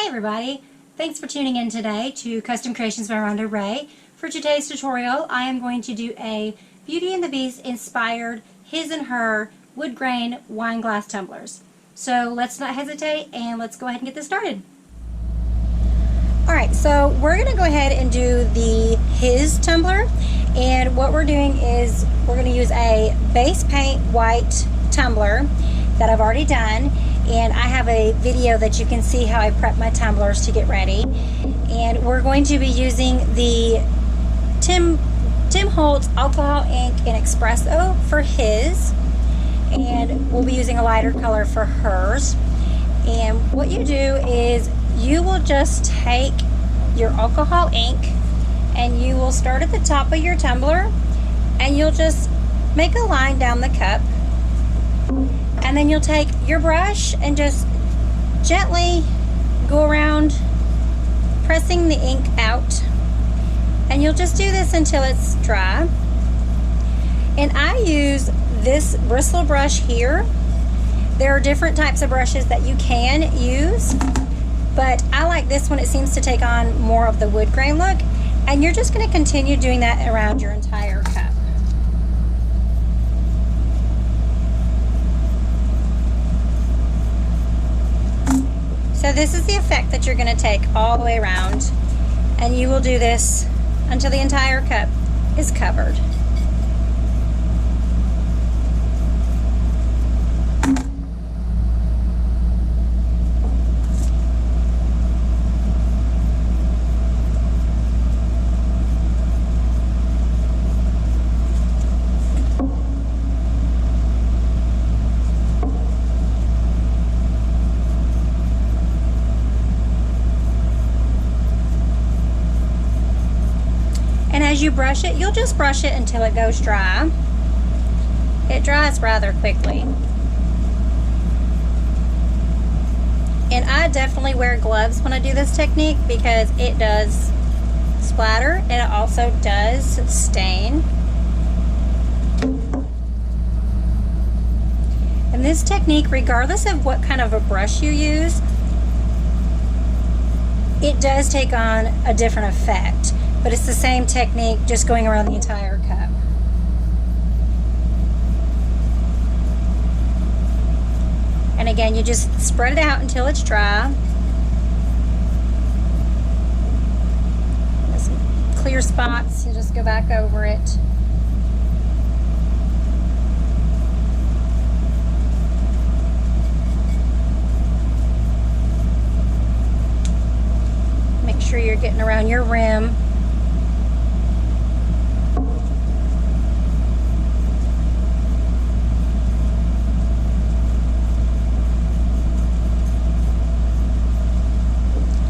Hey everybody! Thanks for tuning in today to Custom Creations by Rhonda Ray. For today's tutorial, I am going to do a Beauty and the Beast inspired his and her wood grain wine glass tumblers. So let's not hesitate and let's go ahead and get this started. Alright, so we're going to go ahead and do the his tumbler, and what we're doing is we're going to use a base paint white tumbler that I've already done, and I have a video that you can see how I prep my tumblers to get ready. And we're going to be using the Holtz Alcohol Ink and Espresso for his, and we'll be using a lighter color for hers. And what you do is you will just take your alcohol ink and you will start at the top of your tumbler and you'll just make a line down the cup, and then you'll take your brush and just gently go around pressing the ink out, and you'll just do this until it's dry. And I use this bristle brush here. There are different types of brushes that you can use, but I like this one. It seems to take on more of the wood grain look, and you're just going to continue doing that around your entire cup. So this is the effect that you're going to take all the way around, and you will do this until the entire cup is covered. And as you brush it, you'll just brush it until it goes dry. It dries rather quickly. And I definitely wear gloves when I do this technique because it does splatter and it also does stain. And this technique, regardless of what kind of a brush you use, it does take on a different effect. But it's the same technique, just going around the entire cup. And again, you just spread it out until it's dry. There's some clear spots, you just go back over it. Make sure you're getting around your rim.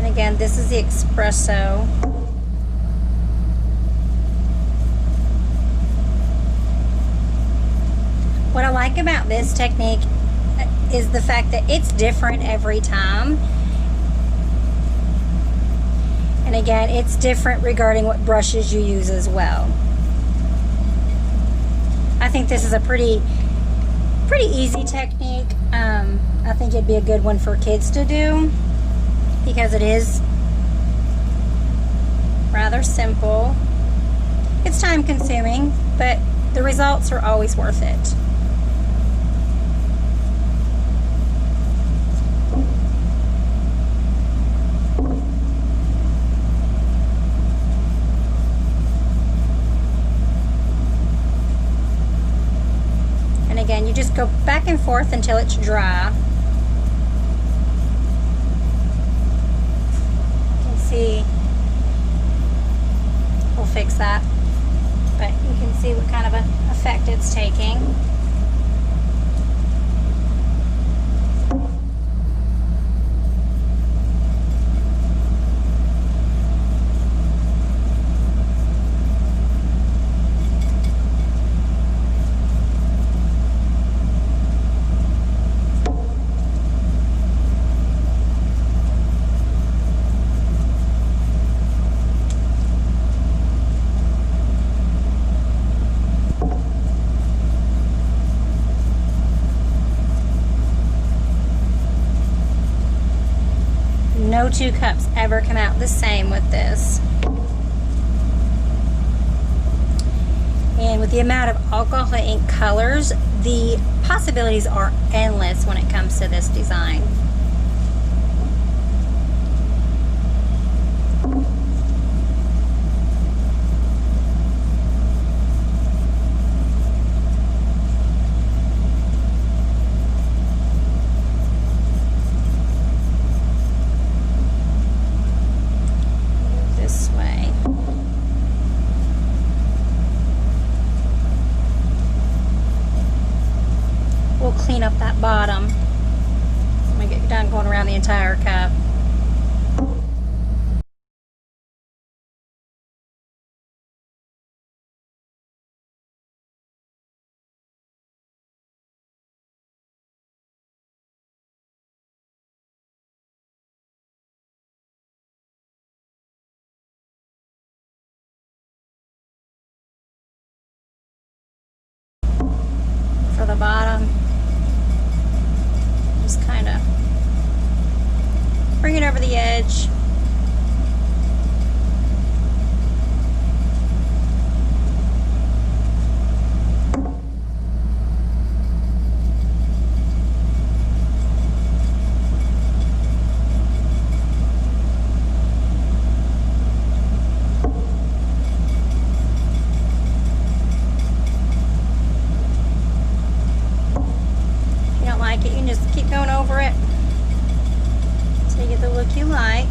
Again, this is the espresso. What I like about this technique is the fact that it's different every time. And again, it's different regarding what brushes you use as well. I think this is a pretty easy technique. I think it'd be a good one for kids to do, because it is rather simple. It's time consuming, but the results are always worth it. And again, you just go back and forth until it's dry. See, we'll fix that, but you can see what kind of an effect it's taking. No two cups ever come out the same with this. And with the amount of alcohol ink colors, the possibilities are endless when it comes to this design. This way. We'll clean up that bottom when we get done going around the entire cup. For the bottom, just kind of bring it over the edge. You can just keep going over it until you get the look you like.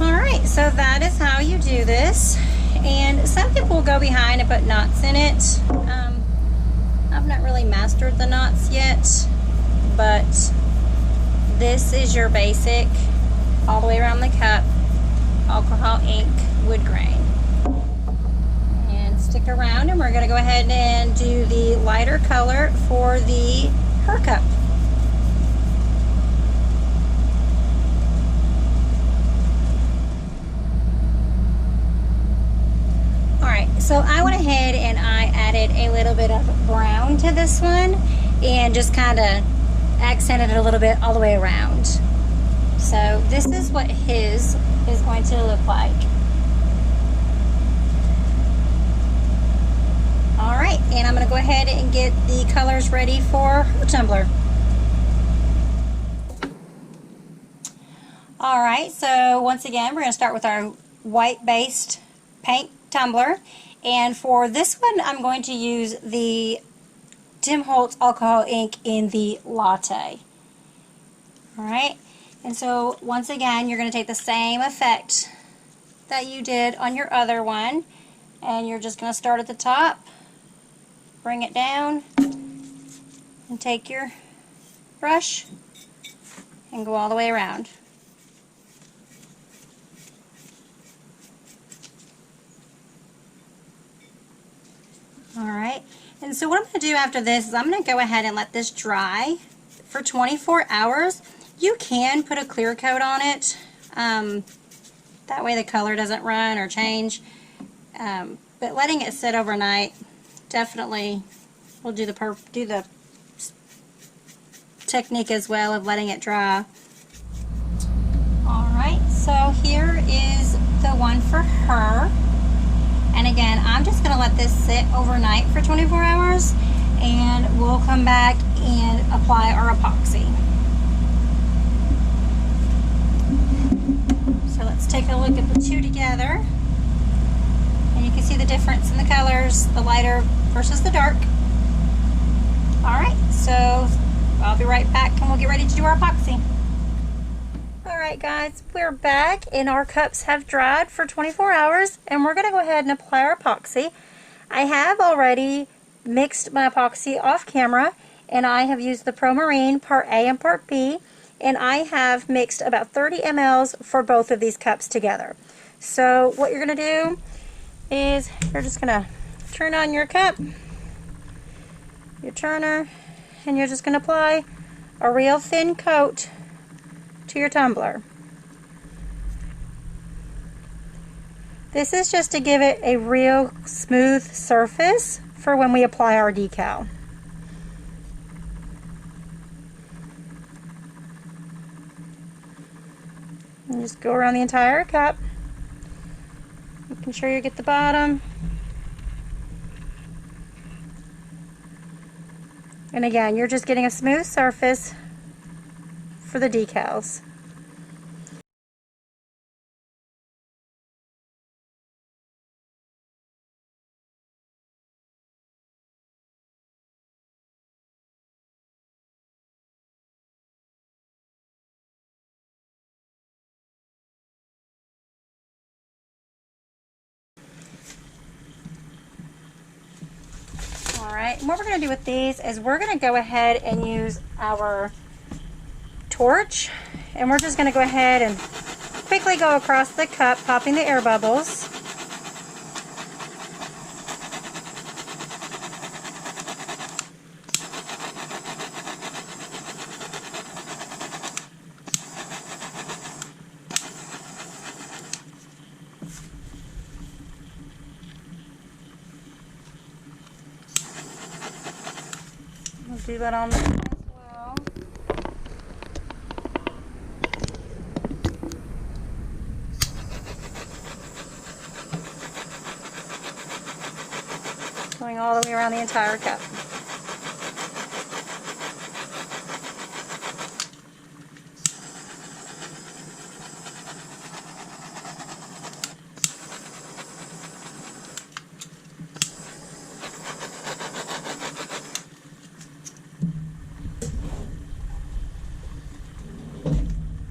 Alright, so that is how you do this. And some people will go behind and put knots in it. I've not really mastered the knots yet, but this is your basic all the way around the cup alcohol ink wood grain. Stick around, and we're going to go ahead and do the lighter color for her cup. Alright, so I went ahead and I added a little bit of brown to this one and just kind of accented it a little bit all the way around. So this is what his is going to look like. Alright, and I'm going to go ahead and get the colors ready for her tumbler. Alright, so once again, we're going to start with our white-based paint tumbler. And for this one, I'm going to use the Holtz Alcohol Ink in the Latte. Alright, and so once again, you're going to take the same effect that you did on your other one, and you're just going to start at the top. Bring it down and take your brush and go all the way around. Alright, and so what I'm going to do after this is I'm going to go ahead and let this dry for 24 hours. You can put a clear coat on it. That way the color doesn't run or change. But letting it sit overnight definitely will do the technique as well of letting it dry. Alright, so here is the one for her. And again, I'm just going to let this sit overnight for 24 hours and we'll come back and apply our epoxy. So let's take a look at the two together. And you can see the difference in the colors, the lighter versus the dark. Alright, so I'll be right back and we'll get ready to do our epoxy. Alright guys, we're back and our cups have dried for 24 hours and we're going to go ahead and apply our epoxy. I have already mixed my epoxy off camera and I have used the Pro Marine Part A and Part B, and I have mixed about 30 mLs for both of these cups together. So what you're going to do is you're just going to turn on your cup, your turner, and you're just going to apply a real thin coat to your tumbler. This is just to give it a real smooth surface for when we apply our decal. And just go around the entire cup, making sure you get the bottom. And again, you're just getting a smooth surface for the decals. Alright, and what we're going to do with these is we're going to go ahead and use our torch, and we're just going to go ahead and quickly go across the cup, popping the air bubbles. We'll do that on there as well. Going all the way around the entire cup.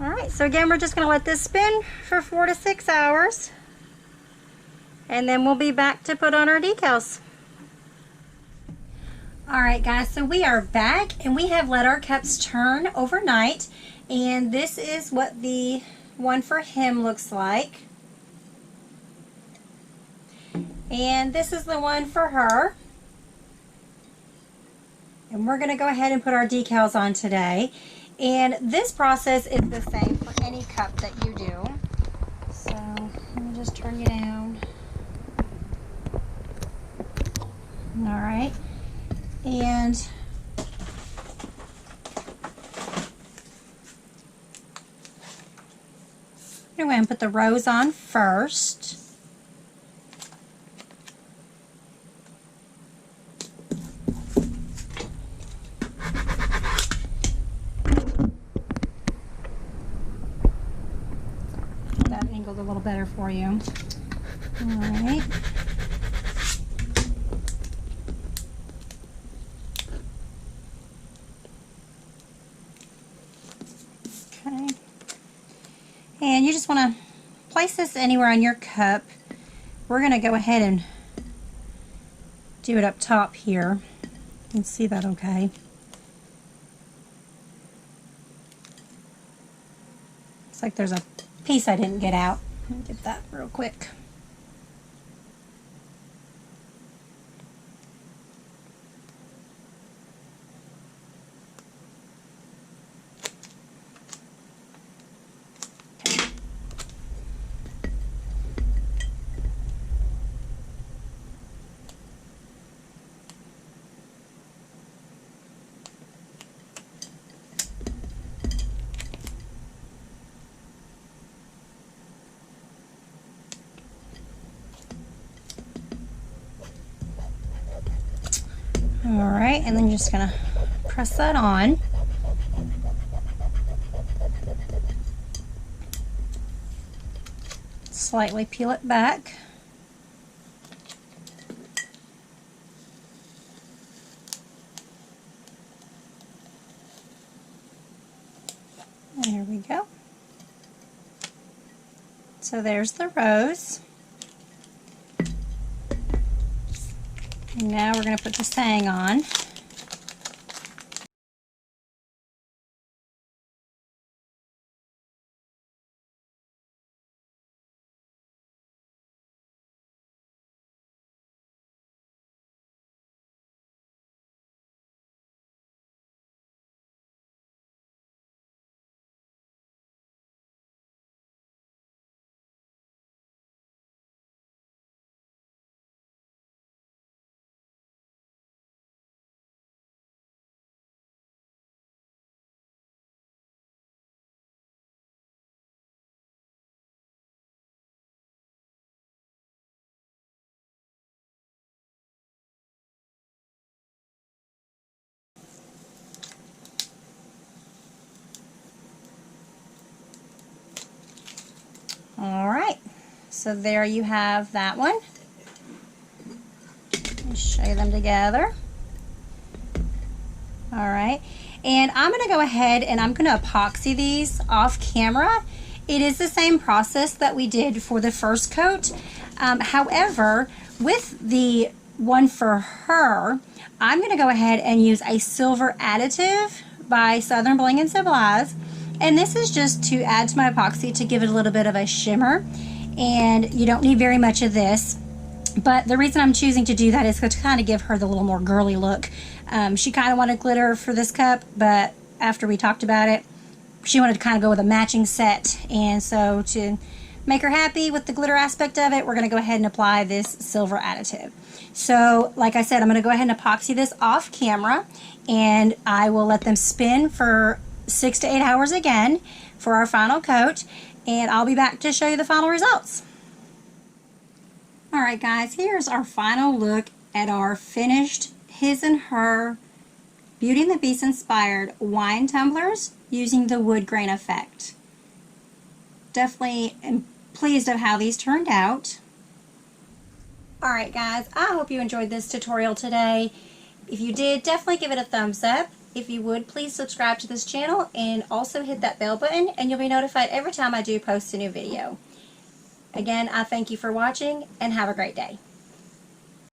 Alright, so again, we're just going to let this spin for 4 to 6 hours. And then we'll be back to put on our decals. Alright guys, so we are back and we have let our cups turn overnight. And this is what the one for him looks like. And this is the one for her. And we're going to go ahead and put our decals on today. And this process is the same for any cup that you do. So let me just turn you down. Alright. And I'm going to go ahead and put the rose on first. That angled a little better for you. Alright. Okay. And you just want to place this anywhere on your cup. We're going to go ahead and do it up top here. You can see that okay. Looks like there's a piece I didn't get out. Let me get that real quick. Alright, and then you're just going to press that on. Slightly peel it back. There we go. So there's the rose. And now we're going to put the saying on. Alright, so there you have that one. Let me show you them together. Alright, and I'm going to go ahead and I'm going to epoxy these off camera. It is the same process that we did for the first coat. However, with the one for her, I'm going to go ahead and use a silver additive by Southern Bling & Supplies. And this is just to add to my epoxy to give it a little bit of a shimmer. And you don't need very much of this. But the reason I'm choosing to do that is to kind of give her the little more girly look. She kind of wanted glitter for this cup, but after we talked about it, she wanted to kind of go with a matching set. And so to make her happy with the glitter aspect of it, we're going to go ahead and apply this silver additive. So like I said, I'm going to go ahead and epoxy this off camera, and I will let them spin for 6 to 8 hours again for our final coat, and I'll be back to show you the final results. Alright guys, here's our final look at our finished His and Her Beauty and the Beast inspired wine tumblers using the wood grain effect. Definitely am pleased of how these turned out. Alright guys, I hope you enjoyed this tutorial today. If you did, definitely give it a thumbs up. If you would, please subscribe to this channel and also hit that bell button, and you'll be notified every time I do post a new video. Again, I thank you for watching and have a great day.